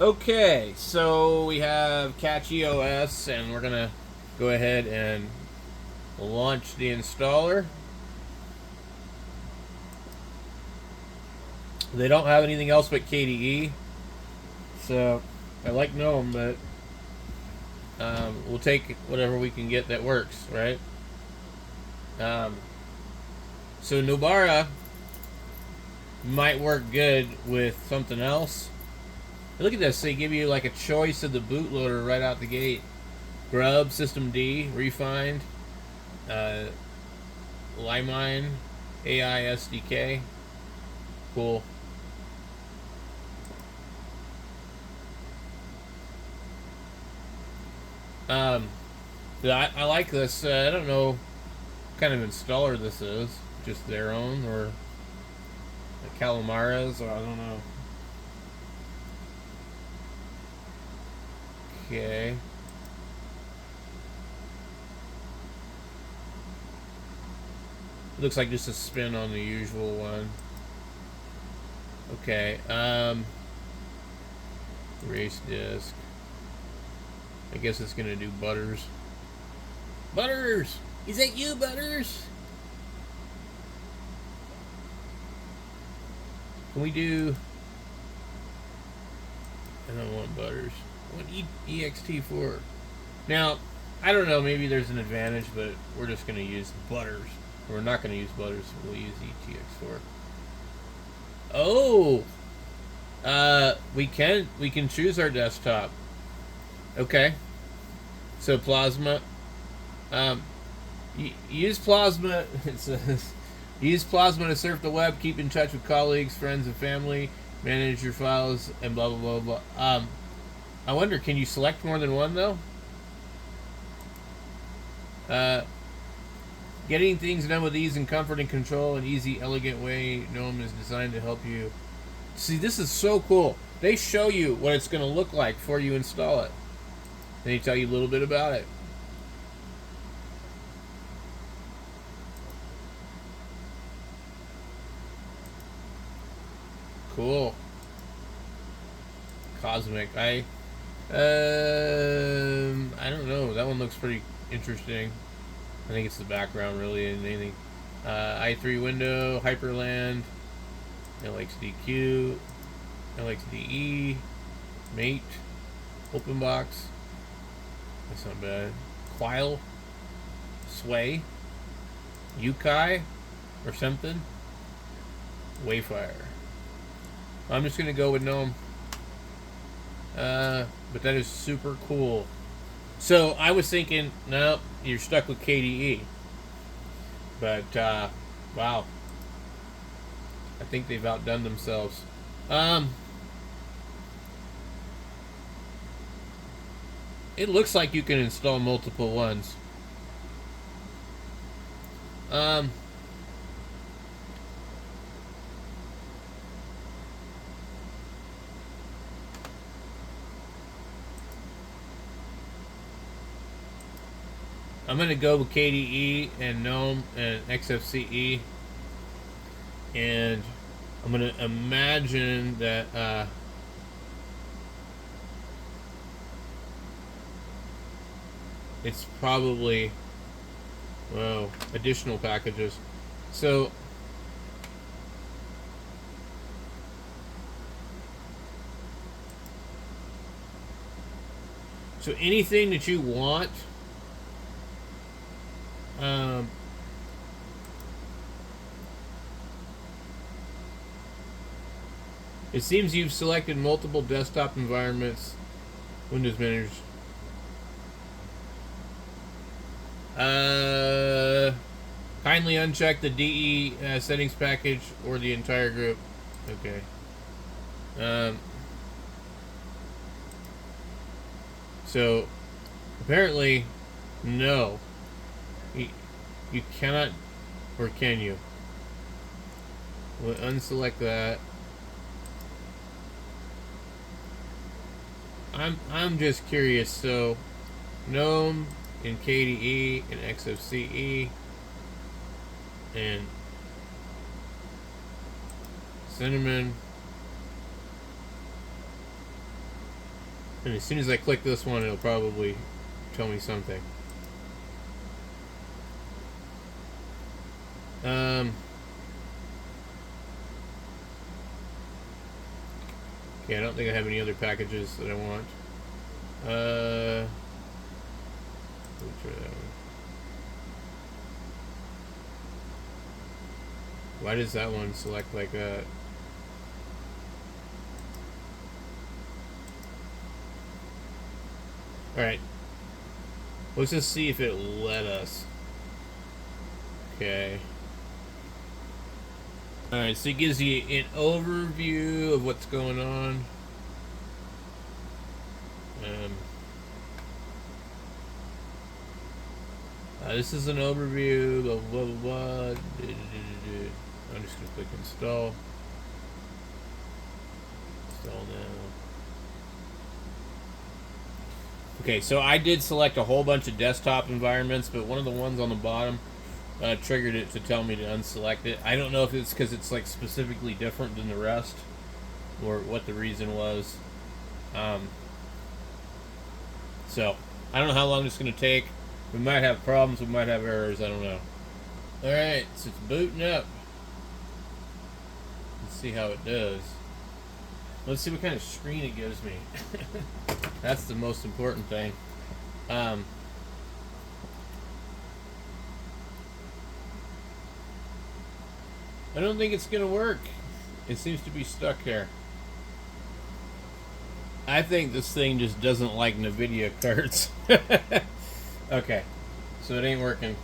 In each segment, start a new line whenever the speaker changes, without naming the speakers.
Okay, so we have Catchy OS, and we're gonna go ahead and launch the installer. They don't have anything else but KDE, so I like GNOME, but we'll take whatever we can get that works, right? Um, so Nubara might work good with something else. Look at this; they give you like a choice of the bootloader right out the gate. Grub, System D, Refined, uh, Limine, AI SDK. Cool. Um, yeah, I like this. I don't know what kind of installer this is. Just their own or the Calamara's, or I don't know. Okay. Looks like just a spin on the usual one. Okay. Race disc. I guess it's gonna do Butters. Butters! Is that you, Butters? Can we do... I don't want Butters. I want EXT4. Now, I don't know, maybe there's an advantage, but we're just going to use Butters. We're not going to use Butters, we'll use ETX4. Oh! We can choose our desktop. Okay. So Plasma. Um, use Plasma. It says use Plasma to surf the web, keep in touch with colleagues, friends, and family, manage your files, and blah blah blah blah. I wonder, can you select more than one though? Uh, Getting things done with ease and comfort and control, an easy, elegant way. GNOME is designed to help you. See, this is so cool. They show you what it's going to look like before you install it. They tell you a little bit about it. Cool. Cosmic. I don't know. That one looks pretty interesting. I think it's the background really and anything. i3 window, Hyperland, LXDQ, LXDE, Mate, OpenBox. That's not bad. Quile, Sway, Yukai, or something. Wayfire. I'm just gonna go with GNOME. But that is super cool. So I was thinking, no, you're stuck with KDE. But wow, I think they've outdone themselves. Um, it looks like you can install multiple ones. Um, I'm gonna go with KDE and GNOME and XFCE, and I'm gonna imagine that it's probably additional packages. So anything that you want. Um, it seems you've selected multiple desktop environments. Windows managers. Kindly uncheck the DE settings package or the entire group. Okay. So apparently, no. You cannot, or can you? We'll unselect that. I'm just curious. So, GNOME and KDE and XFCE and Cinnamon And as soon as I click this one, it'll probably tell me something. Okay, I don't think I have any other packages that I want. Let's try that one. Why does that one select like that? Alright. Let's just see if it let us. Okay. Alright, so it gives you an overview of what's going on. This is an overview, blah, blah, blah, blah. I'm just going to click install. Install now. Okay, so I did select a whole bunch of desktop environments, but one of the ones on the bottom triggered it to tell me to unselect it. I don't know if it's because it's like specifically different than the rest, or what the reason was. So I don't know how long it's going to take. We might have problems, we might have errors, I don't know. Alright, so it's booting up. Let's see how it does. Let's see what kind of screen it gives me. That's the most important thing. I don't think it's gonna work. It seems to be stuck here. I think this thing just doesn't like NVIDIA cards. Okay, so it ain't working.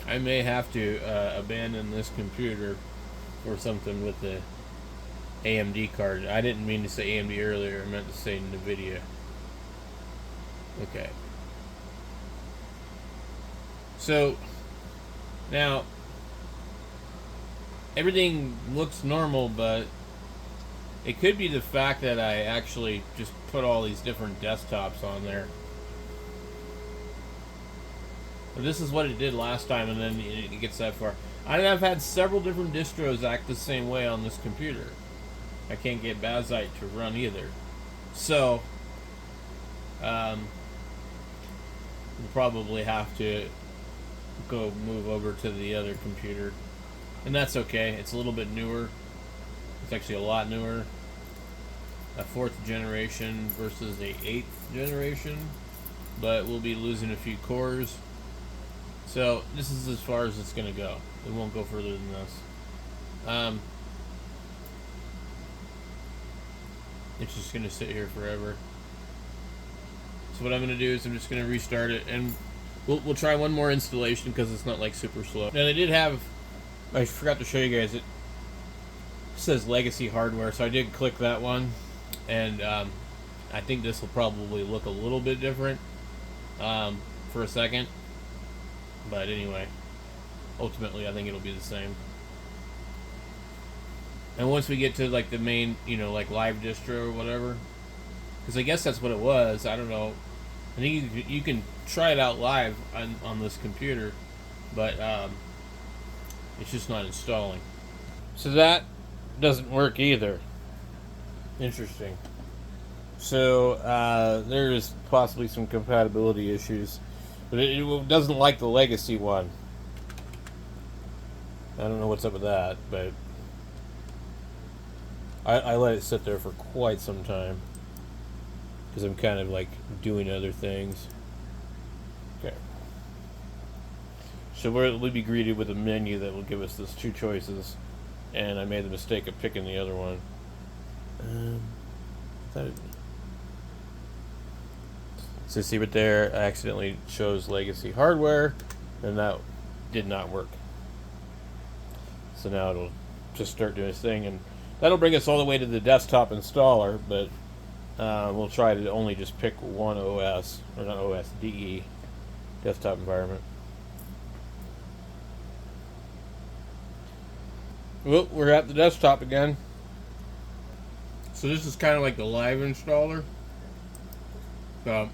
I may have to abandon this computer for something with the AMD card. I didn't mean to say AMD earlier. I meant to say NVIDIA. Okay. So, now, everything looks normal, but it could be the fact that I actually just put all these different desktops on there. But this is what it did last time, and then it gets that far. I've had several different distros act the same way on this computer. I can't get Bazite to run either. So, we'll probably have to go move over to the other computer. And that's okay. It's a little bit newer. It's actually a lot newer. A 4th generation versus a 8th generation. But we'll be losing a few cores. So this is as far as it's going to go. It won't go further than this. It's just going to sit here forever. So what I'm going to do is I'm just going to restart it, and we'll try one more installation because it's not like super slow. Now they did have, I forgot to show you guys, it says legacy hardware, so I did click that one, and I think this will probably look a little bit different for a second. But anyway, ultimately I think it'll be the same. And once we get to like the main, like live distro or whatever, because I guess that's what it was. I don't know. I think you can try it out live on this computer, but it's just not installing. So that doesn't work either. Interesting. So there's possibly some compatibility issues. But it doesn't like the legacy one. I don't know what's up with that, but I let it sit there for quite some time because I'm kind of like doing other things. Okay. So we'll be greeted with a menu that will give us those two choices, and I made the mistake of picking the other one. So see right there, I accidentally chose legacy hardware, and that did not work. So now it'll just start doing its thing, and that'll bring us all the way to the desktop installer, but we'll try to only just pick one OS, or not OS, DE, desktop environment. Well, we're at the desktop again. So this is kind of like the live installer. So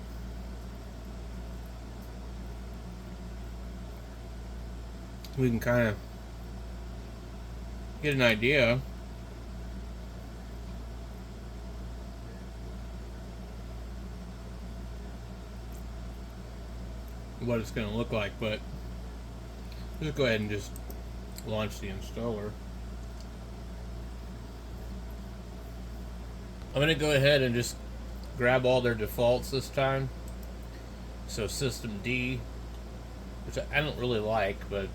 we can kind of get an idea what it's going to look like, but just go ahead and just launch the installer. I'm going to go ahead and just grab all their defaults this time. So System D, which I don't really like, but...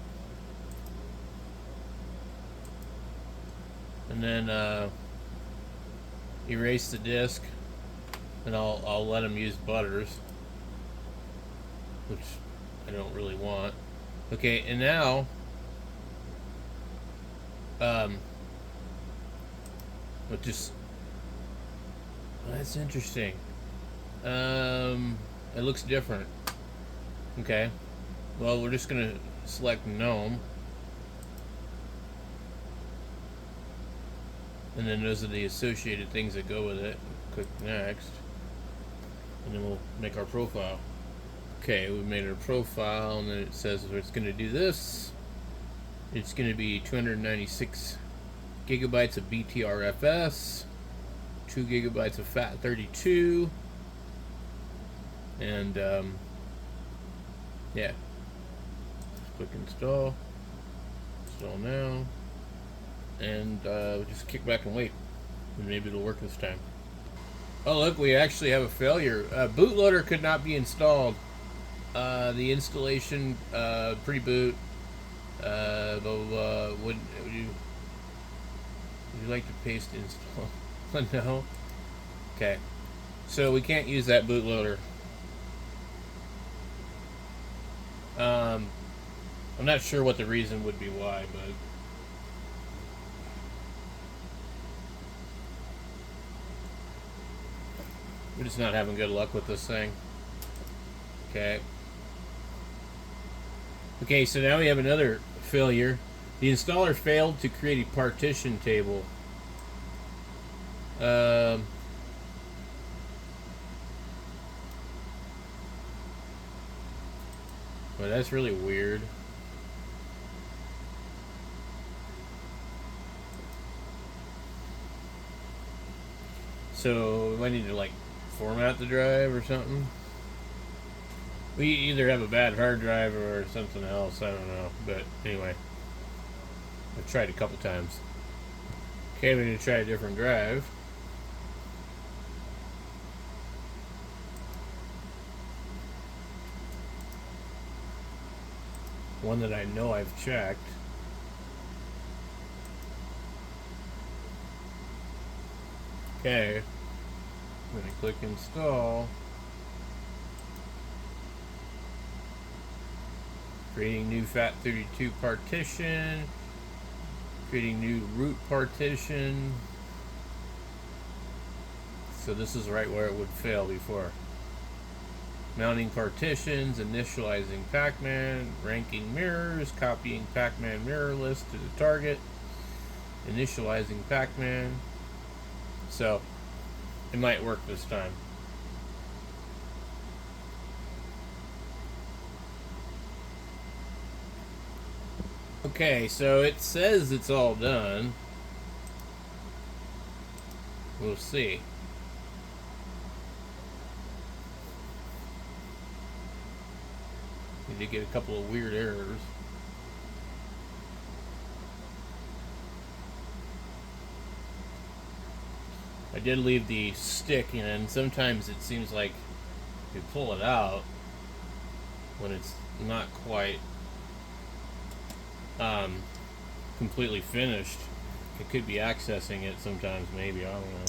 And then erase the disk, and I'll let them use Butters, which I don't really want. Okay, and now but just that's interesting. It looks different. Okay, well, we're just gonna select GNOME, and then those are the associated things that go with it. Click next, and then we'll make our profile. Okay, we've made our profile, and then it says it's going to do this. It's going to be 296 gigabytes of BTRFS, 2 gigabytes of FAT32, and yeah. Click install. Install now, and just kick back and wait, and maybe it'll work this time. Oh, look, we actually have a failure. Bootloader could not be installed. The installation pre-boot. Would you like to paste install? No. Okay. So we can't use that bootloader. I'm not sure what the reason would be why, but we're just not having good luck with this thing. Okay. Okay, so now we have another failure. The installer failed to create a partition table. Well, that's really weird. So we need to like format the drive or something. We either have a bad hard drive or something else. I don't know. But anyway, I've tried a couple times. Okay, we're going to try a different drive. One that I know I've checked. Okay. I'm going to click install. Creating new FAT32 partition. Creating new root partition. So this is right where it would fail before. Mounting partitions, initializing Pacman, ranking mirrors, copying Pacman mirror list to the target, initializing Pacman. So it might work this time. Okay, so it says it's all done. We'll see. Need to get a couple of weird errors. I did leave the stick in. Sometimes it seems like you pull it out when it's not quite completely finished. It could be accessing it sometimes, maybe. I don't know.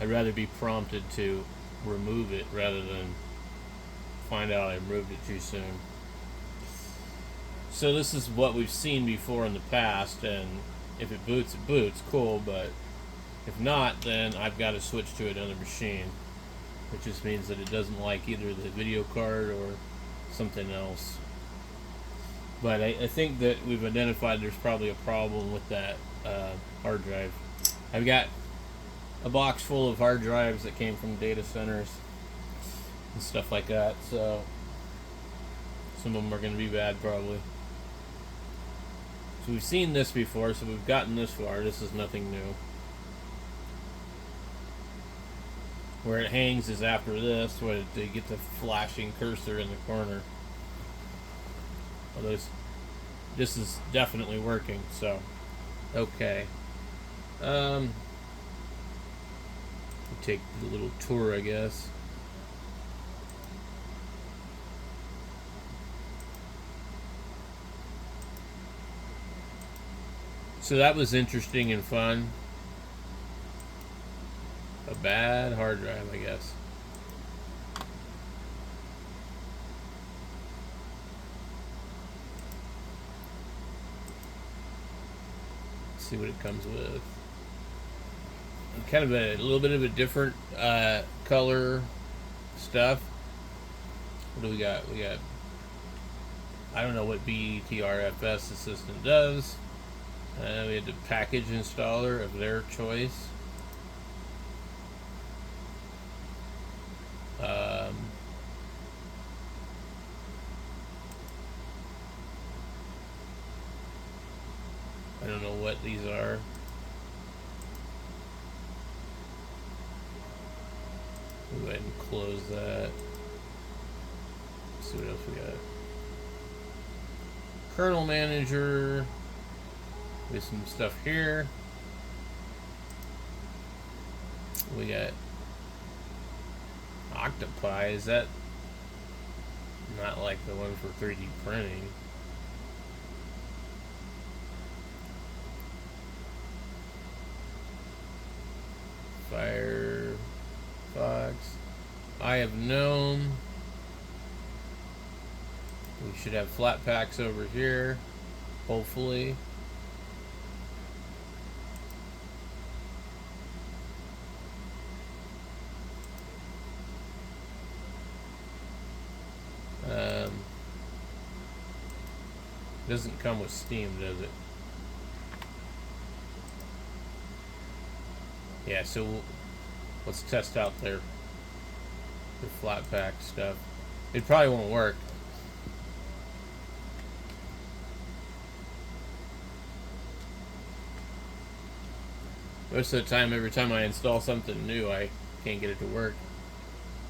I'd rather be prompted to remove it rather than find out I removed it too soon. So this is what we've seen before in the past, and if it boots, cool, but if not, then I've got to switch to another machine, which just means that it doesn't like either the video card or something else. But I think that we've identified there's probably a problem with that hard drive. I've got a box full of hard drives that came from data centers and stuff like that, so some of them are going to be bad probably. So we've seen this before, so we've gotten this far. This is nothing new. Where it hangs is after this, where they get the flashing cursor in the corner. Although this is definitely working, so okay. Take the little tour, I guess. So that was interesting and fun. A bad hard drive, I guess. Let's see what it comes with. Kind of a little bit of a different color stuff. What do we got? We got, I don't know what BTRFS the system does. We had the package installer of their choice. I don't know what these are. We'll go ahead and close that. Let's see what else we got. Kernel manager. With some stuff here. We got Octopi. Is that not like the one for 3D printing? Firefox. I have known. We should have flat packs over here, hopefully. Doesn't come with Steam, does it? Yeah, so let's test out their flat pack stuff. It probably won't work. Most of the time, every time I install something new, I can't get it to work.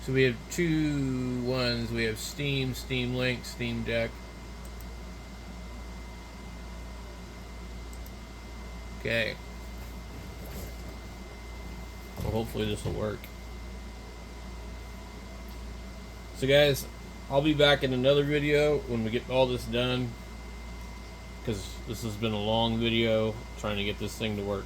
So we have two ones. We have Steam, Steam Link, Steam Deck. Okay. Well, hopefully this will work. So guys, I'll be back in another video when we get all this done, because this has been a long video trying to get this thing to work.